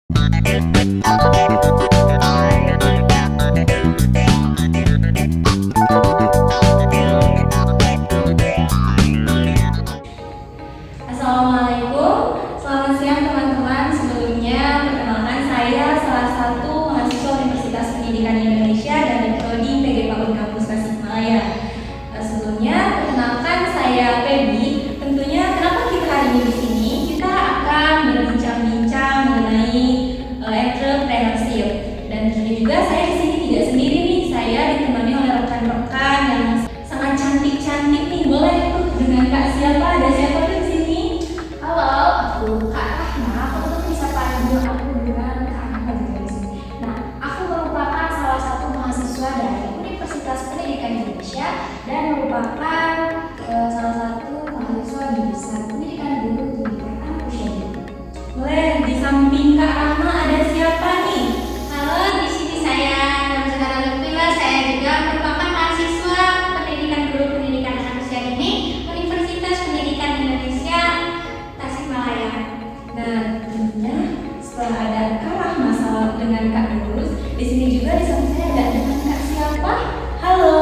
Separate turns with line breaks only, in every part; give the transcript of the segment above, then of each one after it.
Assalamualaikum, selamat siang teman-teman. Sebelumnya, perkenalkan saya salah satu mahasiswa Universitas Pendidikan Indonesia dari Prodi PG PAUD Kampus Tasikmalaya. Sebelumnya, perkenalkan saya Feby. Tentunya, kenapa kita hari ini di sini? Kita akan berbincang-bincang mengenai entrepreneurship. Dan juga saya di sini tidak sendiri nih. Saya ditemani oleh rekan-rekan yang sangat cantik-cantik nih. Boleh tuh dengan Kak siapa? Ada siapa tuh di sini?
Halo, aku Kak Rahma. Aku tuh bisa panggil aku dengan Kak Rahma juga di sini. Nah, aku merupakan salah satu mahasiswa dari Universitas Pendidikan Indonesia dan merupakan salah satu mahasiswa di jurusan Pendidikan Guru Pendidikan Anak Usia Dini.
Boleh, di samping Kak Rahma ada siapa nih?
Halo, di sini saya Nurjana Lutfila. Saya juga merupakan mahasiswa Pendidikan Guru Pendidikan Anak Usia Dini Universitas Pendidikan Indonesia Tasikmalaya.
Nah, tentunya setelah ada Kak Rahma dengan Kak Nurus, di sini juga di samping saya ada dengan Kak siapa? Halo,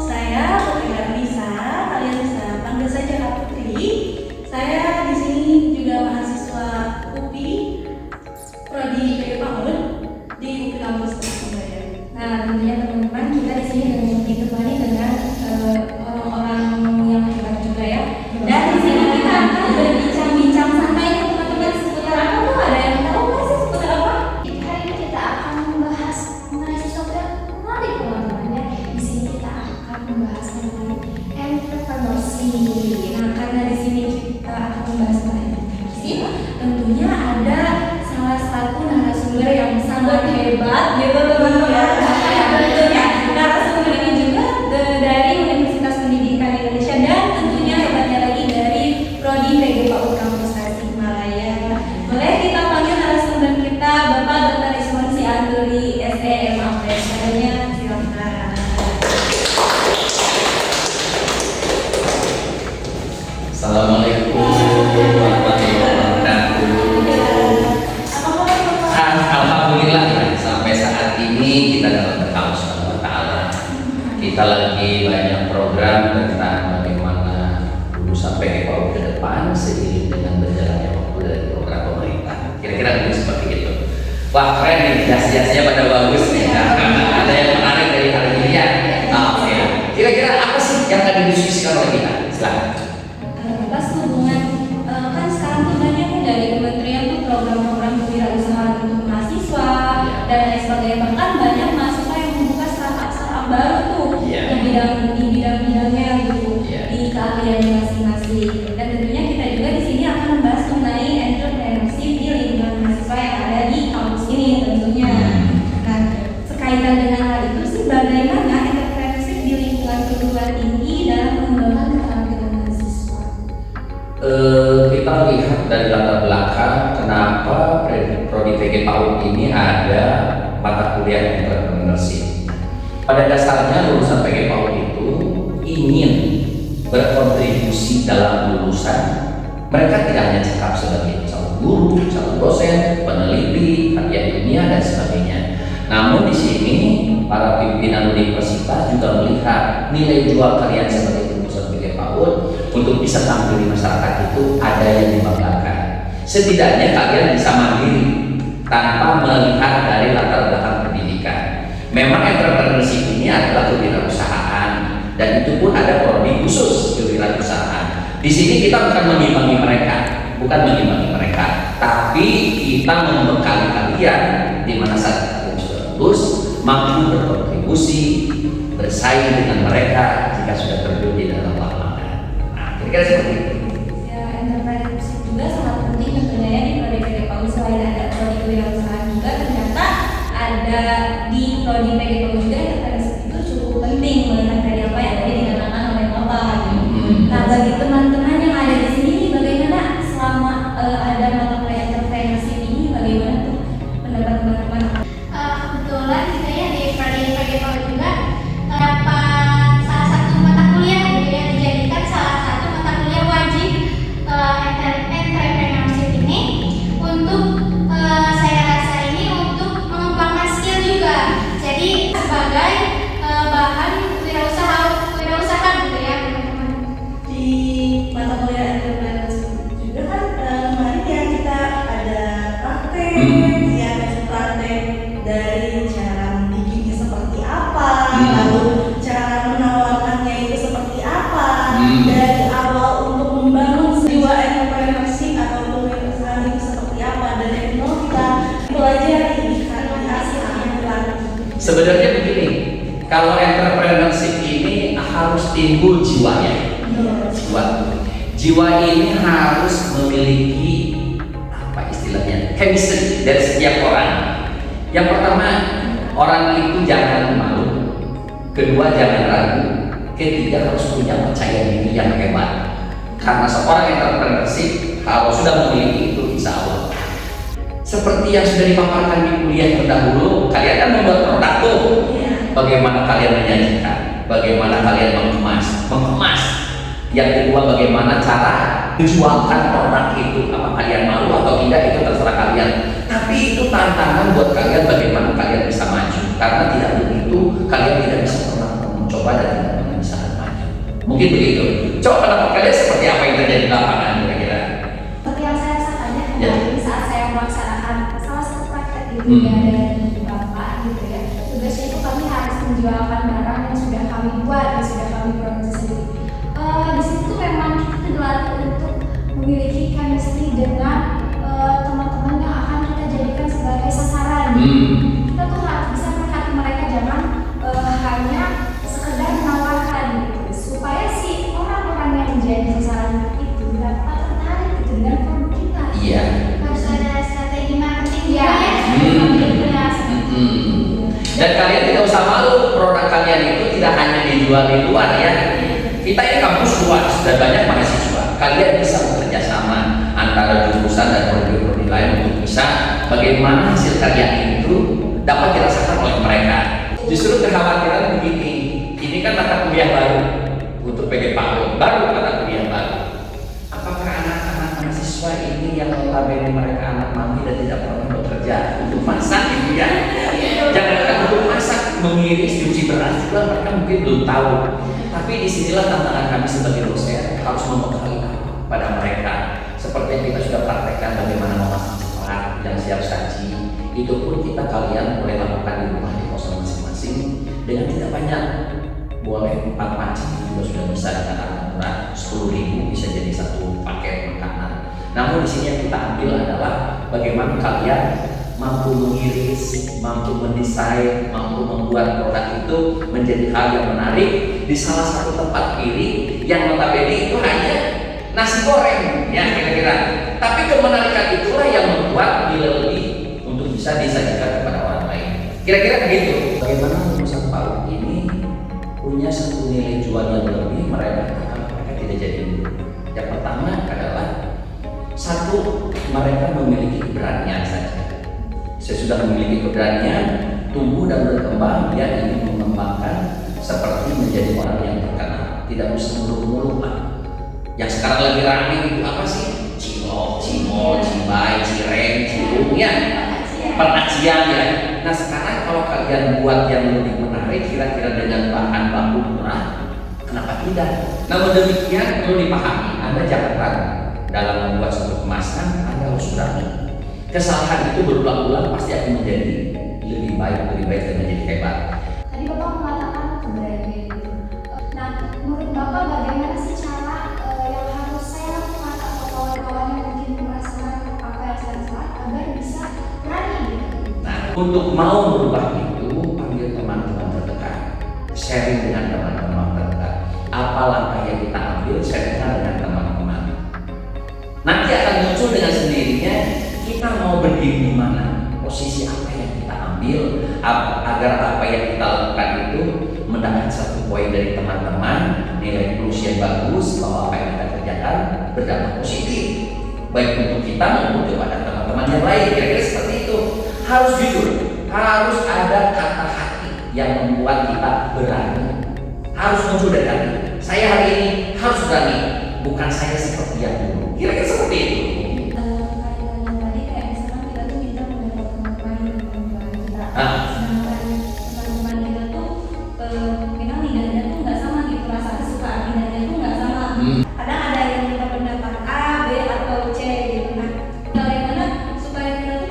saya Putri Darlisa. Kalian bisa panggil saja Kak Putri. Saya di sini juga mahasiswa UPI Prodi PG PAUD di UPI Kampus Tasikmalaya. Nah, tentunya teman-teman kita di sini ditemani dengan orang-orang yang hebat juga ya. Dan di sini kita akan berbincang-bincang santai nih teman-teman seputar apa tuh? Ada yang tahu nggak sih seputar apa?
Hari ini kita akan membahas mengenai sesuatu yang menarik teman-teman ya. Di sini kita akan membahas mengenai entrepreneurship.
Nah, karena di sini kita akan membahas mengenai entrepreneurship, tentunya ada salah satu narasumber yang sangat hebat gitu teman-teman. Tentunya narasumber ini juga dari Universitas Pendidikan Indonesia dan tentunya hebatnya lagi dari Prodi PG PAUD Kampus Tasikmalaya. Boleh kita panggil narasumber kita Bapak Dr. Iswan Sianturi SEMAP. Adanya silakan.
Assalamualaikum warahmatullahi wabarakatuh. Alhamdulillah ya, sampai saat ini kita dalam berkah subhanahu wa ta'ala. Kita lagi banyak program tentang bagaimana lulusan PG PAUD ke depan seiring dengan berjalannya waktu dari program pemerintah. Kira-kira mungkin seperti itu. Wah, keren nih, jas-jasnya pada bagus nih. Nah, ada yang menarik dari hari ini ya. Oke. Kira-kira apa sih yang akan didiskusikan oleh kita? Silakan.
Pas hubungan kan sekarang tuh banyak nih dari kementerian tuh program-program kewirausahaan untuk mahasiswa dan lain sebagainya, bahkan banyak mahasiswa yang membuka startup baru tuh
Iya.
di bidang-bidangnya gitu
Iya.
di keahliannya masing-masing. Dan tentunya kita juga di sini akan membahas mengenai entrepreneurship di lingkungan mahasiswa yang ada di kampus ini tentunya. Nah, sekaitan dengan hal itu sih, bagaimana entrepreneurship di lingkungan perguruan tinggi dalam mengembangkan keterampilan mahasiswa?
Kita lihat dari latar belakang kenapa Prodi PG PAUD ini ada mata kuliah entrepreneurship. Pada dasarnya lulusan PG PAUD itu ingin berkontribusi dalam lulusan. Mereka tidak hanya cakap sebagai calon guru, calon dosen, peneliti, kajian ilmiah dan sebagainya. Namun di sini para pimpinan universitas juga melihat nilai jual kalian sebagai lulusan PG PAUD untuk bisa tampil di masyarakat itu ada yang dibanggakan. Setidaknya kalian bisa mandiri tanpa melihat dari latar belakang pendidikan. Memang entrepreneurship ini adalah kewirausahaan dan itu pun ada prodi khusus kewirausahaan. Di sini kita bukan mengimbangi mereka, tapi kita membekali kalian di mana saat kalian sudah lulus mampu berkontribusi bersaing dengan mereka jika sudah terjun di dalam lapangan. Kira-kira seperti itu.
Ya, entrepreneurship juga sangat penting tentunya ya di Prodi PG PAUD. Selain ada Prodi kewirausahaan juga ternyata ada di Prodi PG PAUD juga entrepreneurship itu cukup penting melihat dari apa yang tadi dikatakan oleh Bapak. Nah, bagi teman-teman yang ada di sini, bagaimana selama ada mata kuliah entrepreneurship ini, bagaimana tuh pendapat teman-teman?
Kebetulan kita ya di Prodi PG PAUD juga terdapat salah satu mata kuliah gitu ya, dijadikan salah satu mata kuliah wajib entrepreneurship ini untuk saya
praktek,
Hmm.
ya kasih praktek dari cara membikinnya seperti apa,
Hmm.
lalu cara menawarkannya itu seperti apa,
Hmm.
dari awal untuk membangun jiwa entrepreneurship atau kewirausahaan itu seperti apa, dan dari nol kita pelajari dikasih yang berlaku.
Sebenarnya begini, kalau entrepreneurship ini harus timbul jiwanya. Jiwa ini harus memiliki apa istilahnya, chemistry dari setiap orang. Yang pertama, orang itu jangan malu. Kedua, jangan ragu. Ketiga, harus punya percaya diri yang hebat. Karena seorang entrepreneurship kalau sudah memiliki itu, insya Allah. Seperti yang sudah dipaparkan di kuliah terdahulu, kalian kan membuat produk tuh. Bagaimana kalian menyajikan, bagaimana kalian mengemas. Yang kedua, bagaimana cara menjualkan produk itu. Apa kalian malu atau tidak, itu terserah kalian. Tapi itu tantangan buat kalian, bagaimana kalian bisa maju. Karena tidak begitu, kalian tidak bisa pernah mencoba dan tidak pernah bisa maju. Mungkin begitu. Coba pendapat kalian seperti apa yang terjadi di lapangan kira-kira?
Seperti yang saya rasakan
Ya.
kemarin saat saya melaksanakan salah satu praktek gitu
Hmm.
ya dari Bapak gitu ya. Tugasnya itu kami harus menjualkan barang yang sudah kami buat, yang sudah kami produksi sendiri. Di situ memang kita dilatih untuk memiliki chemistry dengan teman-teman yang akan kita jadikan sebagai sasaran. Kita tuh harus bisa melihat mereka, jangan hanya sekedar menawarkan gitu, supaya si orang-orang yang menjadi sasaran itu dapat tertarik gitu dengan produk kita.
Iya.
Harus ada strategi marketing
Iya.
ya.
Iya.
Dan kalian tidak usah malu, produk kalian itu tidak hanya dijual di luar ya. Kita ini kampus luas dan banyak mahasiswa. Kalian bisa bekerja sama antara jurusan dan prodi-prodi lain untuk bisa bagaimana hasil karya itu dapat dirasakan oleh mereka. Justru kekhawatiran begini, ini kan mata kuliah baru untuk PG PAUD, baru mata kuliah baru. Apakah anak-anak mahasiswa ini yang notabene mereka anak mami dan tidak pernah bekerja untuk masak gitu ya? Jangankan untuk masak, mengiris, cuci beras juga mereka mungkin belum tahu. Tapi disinilah tantangan kami sebagai dosen, harus membekali pada mereka. Seperti yang kita sudah praktekkan bagaimana memasak cepat yang siap saji. Itu pun kalian boleh lakukan di rumah di kosan masing-masing dengan tidak banyak. Boleh 4 macam juga sudah bisa dengan harga murah, 10.000 bisa jadi satu paket makanan. Namun di sini yang kita ambil adalah bagaimana kalian mampu mengiris, mampu mendesain, mampu membuat produk itu menjadi hal yang menarik di salah satu tempat pilih yang notabene itu hanya nasi goreng ya kira-kira. Tapi kemenarikan itulah yang membuat nilai lebih untuk bisa disajikan kepada orang lain. Kira-kira begitu. Bagaimana lulusan PAUD ini punya satu nilai jual yang lebih, mereka tidak jadi dulu. Yang pertama adalah satu, mereka memiliki keberanian saja. Saya sudah memiliki keberanian, tumbuh dan berkembang, dia ingin mengembangkan seperti menjadi orang yang terkenal, tidak bisa muluk-muluk Pak. Yang sekarang lagi rame itu apa sih? Cilok, cimol, cibai, cireng, cilung ya, pengajian ya. Nah sekarang kalau kalian buat yang lebih menarik, kira-kira dengan bahan baku murah, kenapa tidak? Namun demikian perlu dipahami, Anda jangan ragu dalam membuat satu kemasan, Anda harus berani. Kesalahan itu berulang-ulang pasti akan menjadi lebih baik dan menjadi hebat.
Tadi Bapak mengatakan keberanian itu. Nah, menurut Bapak bagaimana sih cara yang harus saya lakukan atau kawan-kawan yang mungkin merasakan apa yang saya rasakan agar bisa berani gitu?
Nah, untuk mau merubah itu, panggil teman-teman terdekat, sharing dengan teman-teman terdekat. Apa langkah yang kita ambil, sharingkan dengan teman-teman. Nanti akan muncul dengan sendirinya kita mau berdiri di mana, posisi apa yang kita ambil, agar apa yang kita lakukan itu mendapat satu poin dari teman-teman, nilai plus yang bagus, bahwa apa yang kita kerjakan berdampak positif, baik untuk kita maupun kepada teman-teman yang lain. Kira-kira seperti itu. Harus jujur, harus ada kata hati yang membuat kita berani. Harus muncul dari hati. Saya hari ini harus berani, bukan saya seperti yang dulu. Kira-kira seperti itu.
Kadang ada yang kita pendapat A, B, atau C gitu. Nah, bagaimana supaya kita tuh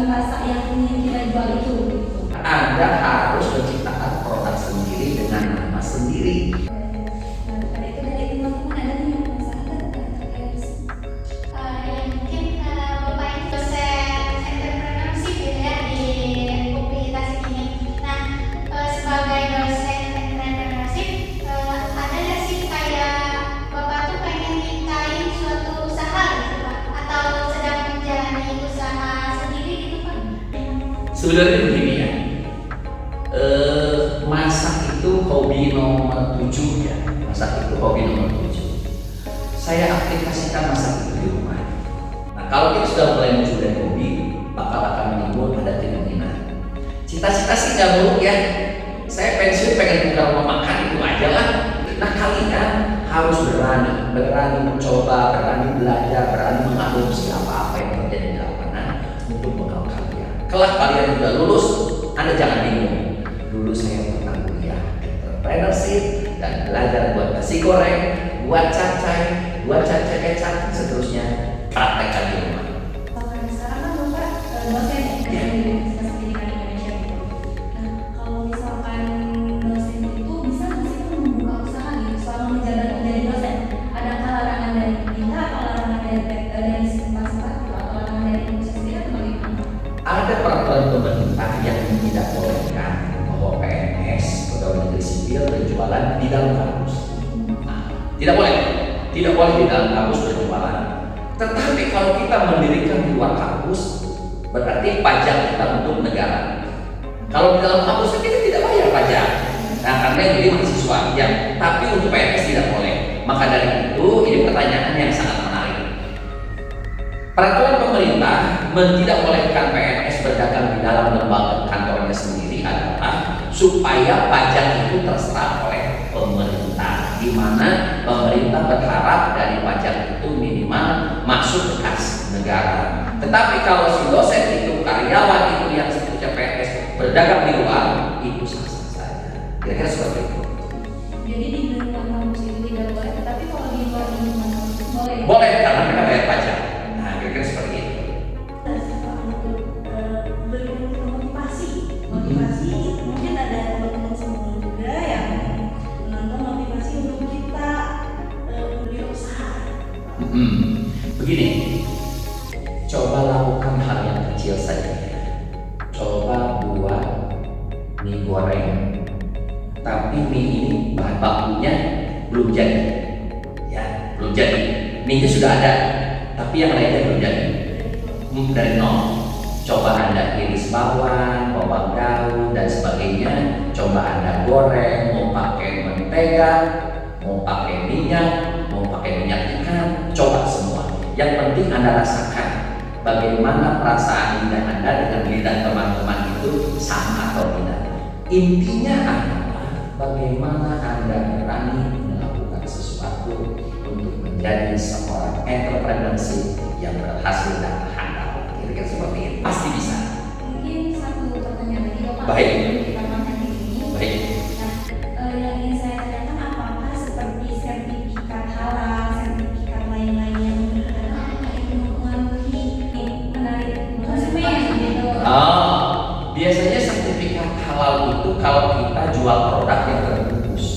rasa yang ingin kita jual itu.
Anda harus menciptakan produk sendiri dengan nama sendiri.
Nah, pada itu dari teman-teman ada nih yang penasaran terkait
Ya mungkin Bapak ini dosen entrepreneurship gitu ya di UPI Tasik ini. Nah, sebagai dosen entrepreneurship, ada nggak sih kayak Bapak tuh pengen ngikain suatu usaha gitu Pak? Atau sedang menjalani usaha sendiri gitu Pak?
Sebenarnya begini ya, masak itu hobi nomor 7 ya. Masak itu hobi nomor 7. Saya aplikasikan masak itu di rumah. Nah, kalau kita sudah mulai muncul dari hobi, bakal akan menimbul pada keinginan. Cita-cita sih nggak buruk ya. Saya pensiun pengen buka rumah makan itu aja lah. Nah, kalian harus berani mencoba, berani belajar, berani mengadopsi apa-apa yang terjadi di lapangan untuk bekal kalian. Kelak kalian sudah lulus, Anda jangan bingung. Dulu saya pernah kuliah entrepreneurship dan belajar buat nasi goreng, buat cacai kecap, dan seterusnya. Praktekkan di rumah.
Kalau sekarang kan Bapak dosen ya di Universitas Pendidikan Indonesia gitu. Nah, kalau misalkan dosen itu bisa nggak sih Pak membuka usaha gitu selama menjabat menjadi dosen? Adakah larangan dari pemerintah atau larangan dari setempat gitu atau larangan dari Indonesia sendiri atau bagaimana?
Ada peraturan pemerintah yang tidak bolehkan bahwa PNS pegawai negeri sipil berjualan di dalam kampus. Nah, tidak boleh di dalam kampus berjualan. Tetapi kalau kita mendirikan di luar kampus, berarti pajak kita untuk negara. Kalau di dalam kampus kita tidak bayar pajak. Nah, karena yang jadi mahasiswa, ya. Tapi untuk PNS tidak boleh. Maka dari itu, ini pertanyaan yang sangat menarik. Peraturan pemerintah tidak bolehkan PNS berdagang di dalam lembaga kantornya sendiri adalah supaya pajak itu terserap oleh pemerintah, di mana pemerintah berharap dari pajak itu minimal masuk ke kas negara. Tetapi kalau si dosen itu, karyawan itu yang sebutnya PNS berdagang di luar, itu sah-sah saja. Kira-kira seperti itu.
Jadi di lingkungan kampus itu tidak boleh, tetapi kalau di luar lingkungan kampus boleh.
Boleh karena mereka bayar pajak. Nah, kira-kira seperti itu.
Motivasi mungkin ada teman-teman semua juga yang menonton motivasi untuk kita berusaha.
Begini, coba lakukan hal yang kecil saja. Coba buat mie goreng, tapi mie ini bahan bakunya belum jadi, ya belum jadi. Mie sudah ada, tapi yang lainnya belum jadi. Dari nol. Coba Anda iris bawang daun dan sebagainya. Coba Anda goreng, mau pakai mentega, mau pakai minyak, mau pakai minyak ikan, coba semua. Yang penting Anda rasakan bagaimana perasaan lidah Anda dengan lidah teman-teman itu sama atau tidak. Intinya adalah bagaimana Anda berani melakukan sesuatu untuk menjadi seorang entrepreneurship yang berhasil dan handal. Kira-kira seperti itu. Pasti bisa.
Mungkin satu pertanyaan lagi Bapak.
Baik.
Kita makan ini.
Baik.
Nah, yang ingin saya tanyakan apakah seperti sertifikat halal, sertifikat lain-lain yang mempengaruhi menarik konsumen gitu.
Biasanya sertifikat halal itu kalau kita jual produk yang terbungkus.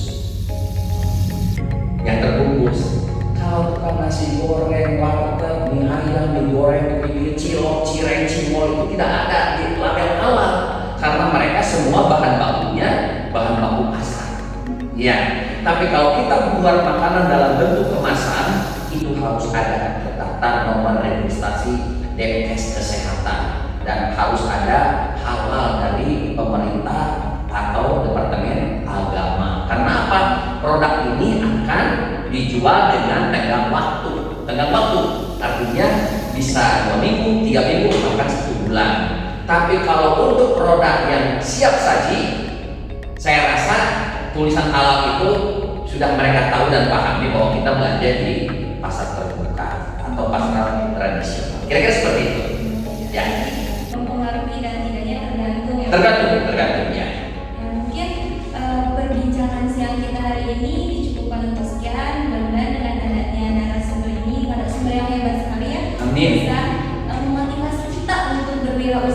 Kalau tukang nasi goreng, warteg, mie ayam, mie goreng, mie cilok, cireng, cimol itu tidak ada di label halal karena mereka semua bahan bakunya bahan baku pasar. Ya, tapi kalau kita membuat makanan dalam bentuk kemasan itu harus ada terdaftar nomor registrasi Dinkes Kesehatan dan harus ada halal dari pemerintah atau Departemen Agama. Karena apa? Produk ini akan dijual dengan tenggang waktu. Tenggang waktu artinya bisa 2 minggu, 3 minggu, bahkan 1 bulan. Tapi kalau untuk produk yang siap saji, saya rasa tulisan halal itu sudah mereka tahu dan pahami bahwa kita belanja di pasar terbuka atau pasar tradisional. Kira-kira seperti itu. Ya.
Mempengaruhi dan tidaknya tergantung ya.
Tergantung ya.
Mungkin perbincangan siang kita hari ini dicukupkan untuk sekian. Mudah-mudahan dengan adanya narasumber ini, narasumber yang hebat sekali ya,
Amin.
bisa memotivasi kita untuk berwirausaha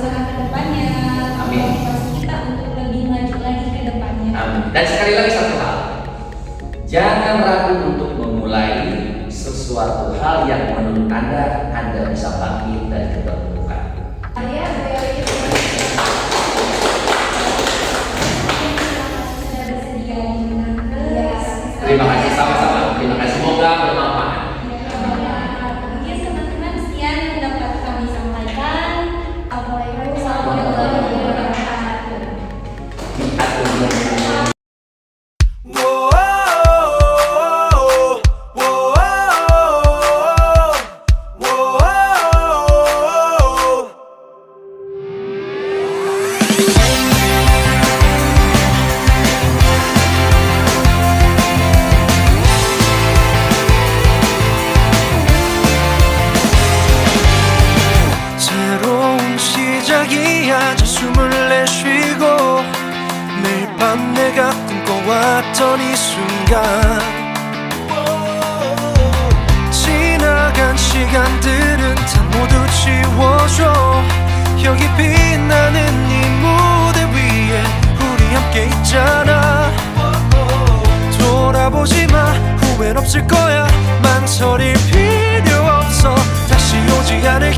Dan sekali lagi satu hal, jangan ragu untuk memulai sesuatu hal yang menurut Anda bisa bangkit dari keterpurukan.
Saya very
Sudah bersedia dimenangkan.
Terima kasih sama-sama. Terima kasih, semoga bermanfaat.
Mungkin teman-teman sekian yang dapat kami sampaikan.
Assalamualaikum warahmatullahi wabarakatuh.
새로운 시작이야. 저 숨을 내쉬고 매일 밤 내가 꿈꿔왔던 이 순간, 지나간 시간들은 다 모두 지워줘. 여기 빛나는 이 무대 위에 우리 함께 있잖아. 돌아보지 마, 후회는 없을 거야. 망설일 필요 없어. 다시 오지 않을